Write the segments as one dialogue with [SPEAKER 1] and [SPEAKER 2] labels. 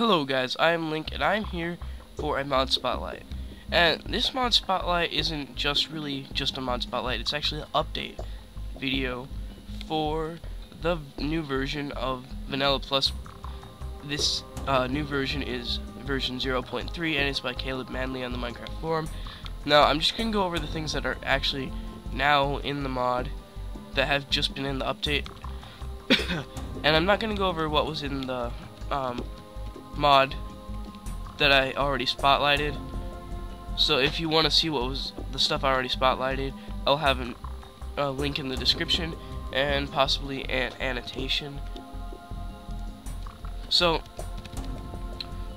[SPEAKER 1] Hello guys, I am Link and I'm here for a mod spotlight. And this mod spotlight isn't really just a mod spotlight, it's actually an update video for the new version of Vanilla Plus. This new version is version 0.3 and it's by calebmanley on the Minecraft forum. Now I'm just going to go over the things that are actually now in the mod that have just been in the update. And I'm not going to go over what was in the mod that I already spotlighted. So if you want to see what was the stuff I already spotlighted, I'll have a link in the description and possibly an annotation. So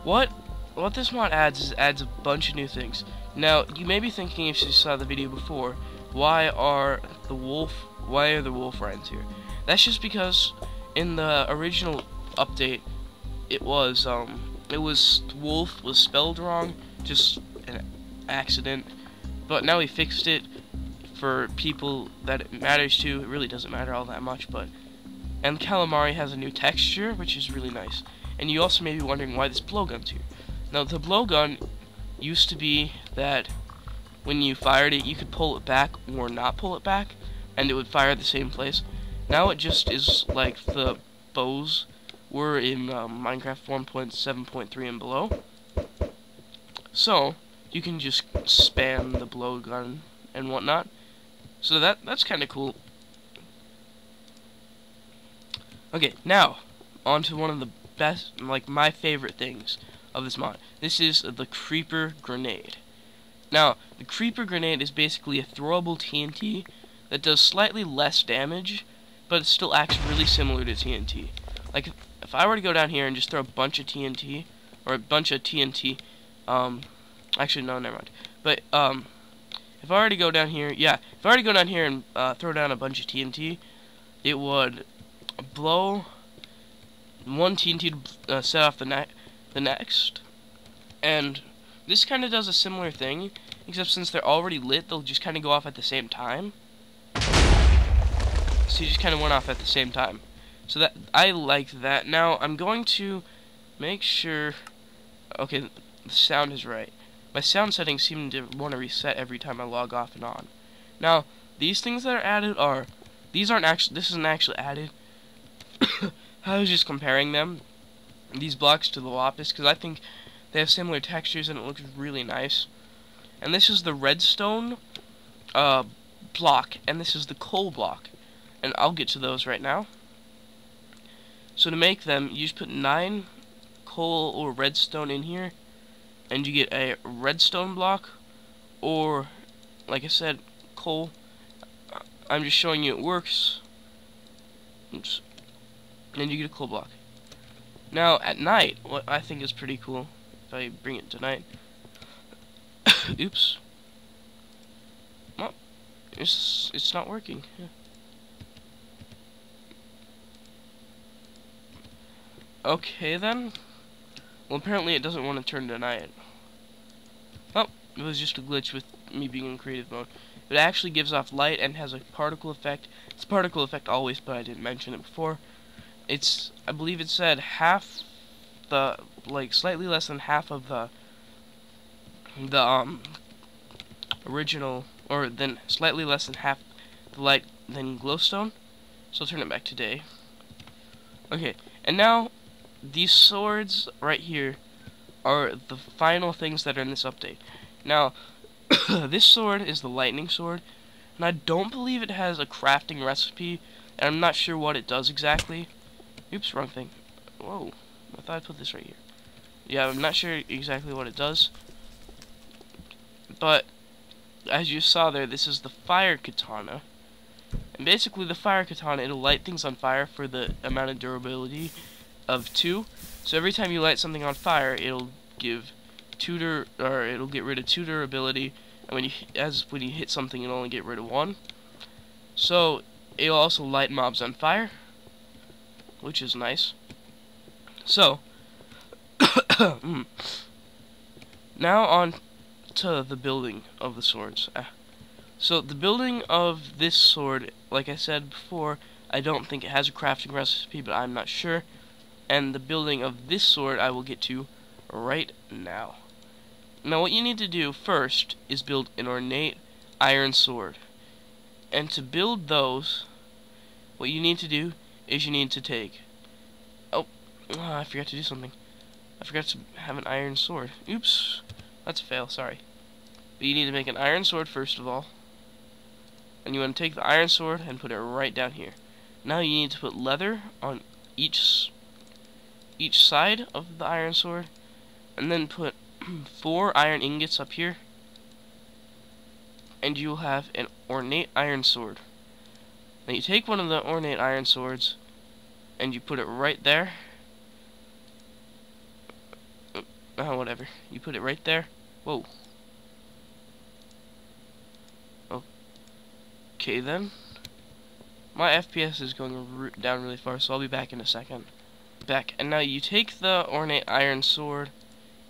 [SPEAKER 1] what this mod adds a bunch of new things. Now you may be thinking, if you saw the video before, why are the wolf friends here? That's just because in the original update it was wolf was spelled wrong, just an accident, but now we fixed it for people that it matters to. It really doesn't matter all that much, and calamari has a new texture, which is really nice. And you also may be wondering why this blowgun's here. Now the blowgun used to be that when you fired it you could pull it back or not pull it back and it would fire at the same place. Now it just is like the bows were in Minecraft 1.7.3 and below. So you can just spam the blowgun and whatnot. So that's kind of cool. Okay, now on to one of the best, like my favorite things of this mod. This is the creeper grenade. Now the creeper grenade is basically a throwable TNT that does slightly less damage, but it still acts really similar to TNT. Like if I were to go down here and just throw a bunch of TNT, or a bunch of TNT, actually no, never mind. But if I were to go down here, and throw down a bunch of TNT, it would blow one TNT to set off the next, and this kind of does a similar thing, except since they're already lit, they'll just kind of go off at the same time. So you just kind of went off at the same time. So that I like that. Now I'm going to make sure. Okay, the sound is right. My sound settings seem to want to reset every time I log off and on. Now these things that are added are This isn't actually added. I was just comparing them, these blocks, to the lapis because I think they have similar textures and it looks really nice. And this is the redstone block, and this is the coal block, and I'll get to those right now. So to make them, you just put 9 coal or redstone in here, and you get a redstone block, or, like I said, coal. I'm just showing you it works. Oops. And you get a coal block. Now, at night, what I think is pretty cool, if I bring it to night. Oops. Well, it's not working. Yeah. Okay then. Well, apparently it doesn't want to turn to night. Oh, it was just a glitch with me being in creative mode. It actually gives off light and has a particle effect. It's a particle effect always, but I didn't mention it before. It's, I believe it said half the, like slightly less than half of the original, or then slightly less than half the light than glowstone. So I'll turn it back to day. Okay, and now these swords right here are the final things that are in this update. Now, this sword is the lightning sword, and I don't believe it has a crafting recipe, and I'm not sure what it does exactly. Oops, wrong thing. Whoa, I thought I put this right here. Yeah, I'm not sure exactly what it does, but as you saw there, this is the fire katana. And basically the fire katana, it'll light things on fire for the amount of durability of 2. So every time you light something on fire, it'll give it'll get rid of 2 durability, and when you hit something, it'll only get rid of 1. So it'll also light mobs on fire, which is nice. So now on to the building of the swords. So the building of this sword, like I said before, I don't think it has a crafting recipe, but I'm not sure. and the building of this sword I will get to right now. Now what you need to do first is build an ornate iron sword. And to build those, what you need to do is you need to take... I forgot to do something. I forgot to have an iron sword. Oops. That's a fail, sorry. But you need to make an iron sword first of all. And you want to take the iron sword and put it right down here. Now you need to put leather on each side of the iron sword. And then put 4 iron ingots up here. And you will have an ornate iron sword. Now you take one of the ornate iron swords and you put it right there. Whatever. You put it right there. Whoa. Okay then. My FPS is going down really far, so I'll be back in a second. And now you take the ornate iron sword.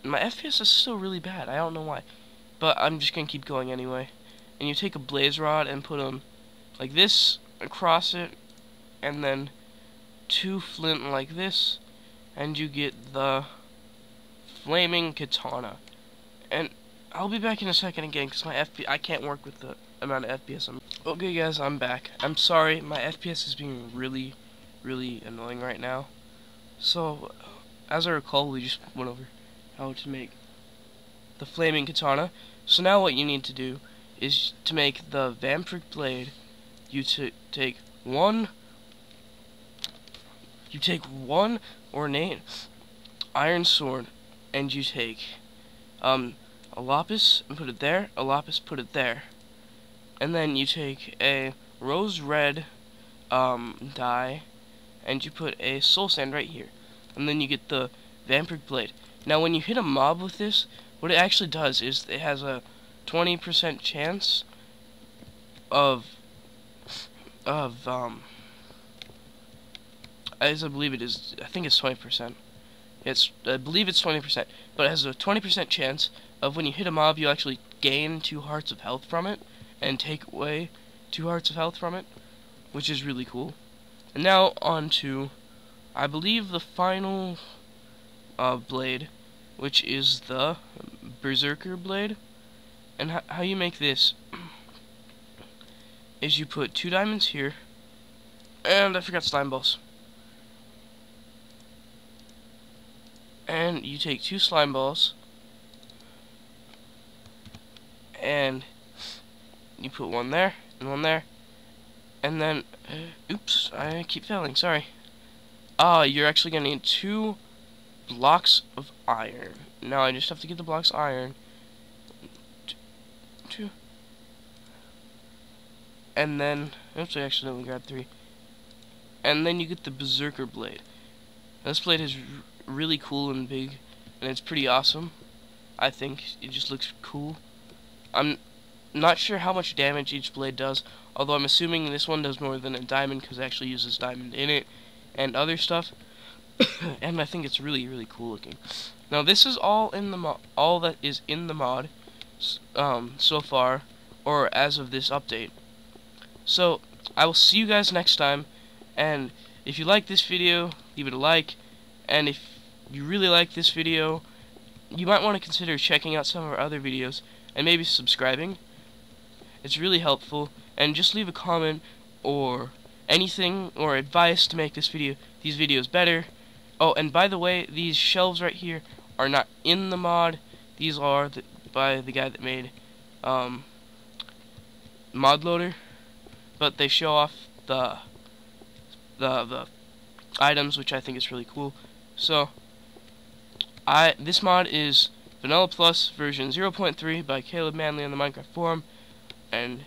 [SPEAKER 1] And my FPS is still really bad. I don't know why. But I'm just going to keep going anyway. And you take a blaze rod and put them like this across it. And then 2 flint like this. And you get the flaming katana. And I'll be back in a second again because my FPS, I can't work with the amount of FPS I'm... Okay guys, I'm back. I'm sorry, my FPS is being really annoying right now. So, as I recall, we just went over how to make the flaming katana. So now what you need to do is to make the Vampiric Blade, you take one ornate iron sword, and you take a lapis and put it there, a lapis, put it there. And then you take a rose red dye and you put a soul sand right here. And then you get the Vampiric Blade. Now when you hit a mob with this, what it actually does is it has a 20% chance of as I believe it is, I think it's 20%. I believe it's 20%, but it has a 20% chance of when you hit a mob, you actually gain 2 hearts of health from it, and take away 2 hearts of health from it, which is really cool. And now on to, I believe, the final blade, which is the Berserker Blade. And how you make this is you put 2 diamonds here, and I forgot slime balls. And you take 2 slime balls, and you put 1 there, and 1 there, and then, oops, I keep failing, sorry. You're actually going to need 2 blocks of iron. Now I just have to get the blocks of iron. 2. And then, oops, I accidentally grabbed 3. And then you get the Berserker Blade. Now, this blade is really cool and big, and it's pretty awesome. I think it just looks cool. I'm not sure how much damage each blade does, although I'm assuming this one does more than a diamond because it actually uses diamond in it and other stuff. And I think it's really cool looking. Now this is all in the all that is in the mod so far, or as of this update. So I will see you guys next time, and if you like this video, leave it a like, and if you really like this video, you might want to consider checking out some of our other videos and maybe subscribing. It's really helpful, and just leave a comment or anything or advice to make these videos better. Oh, and by the way, these shelves right here are not in the mod. These are by the guy that made modloader, but they show off the items, which I think is really cool. So this mod is Vanilla Plus version 0.3 by calebmanley on the Minecraft forum, and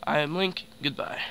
[SPEAKER 1] I am Link. Goodbye.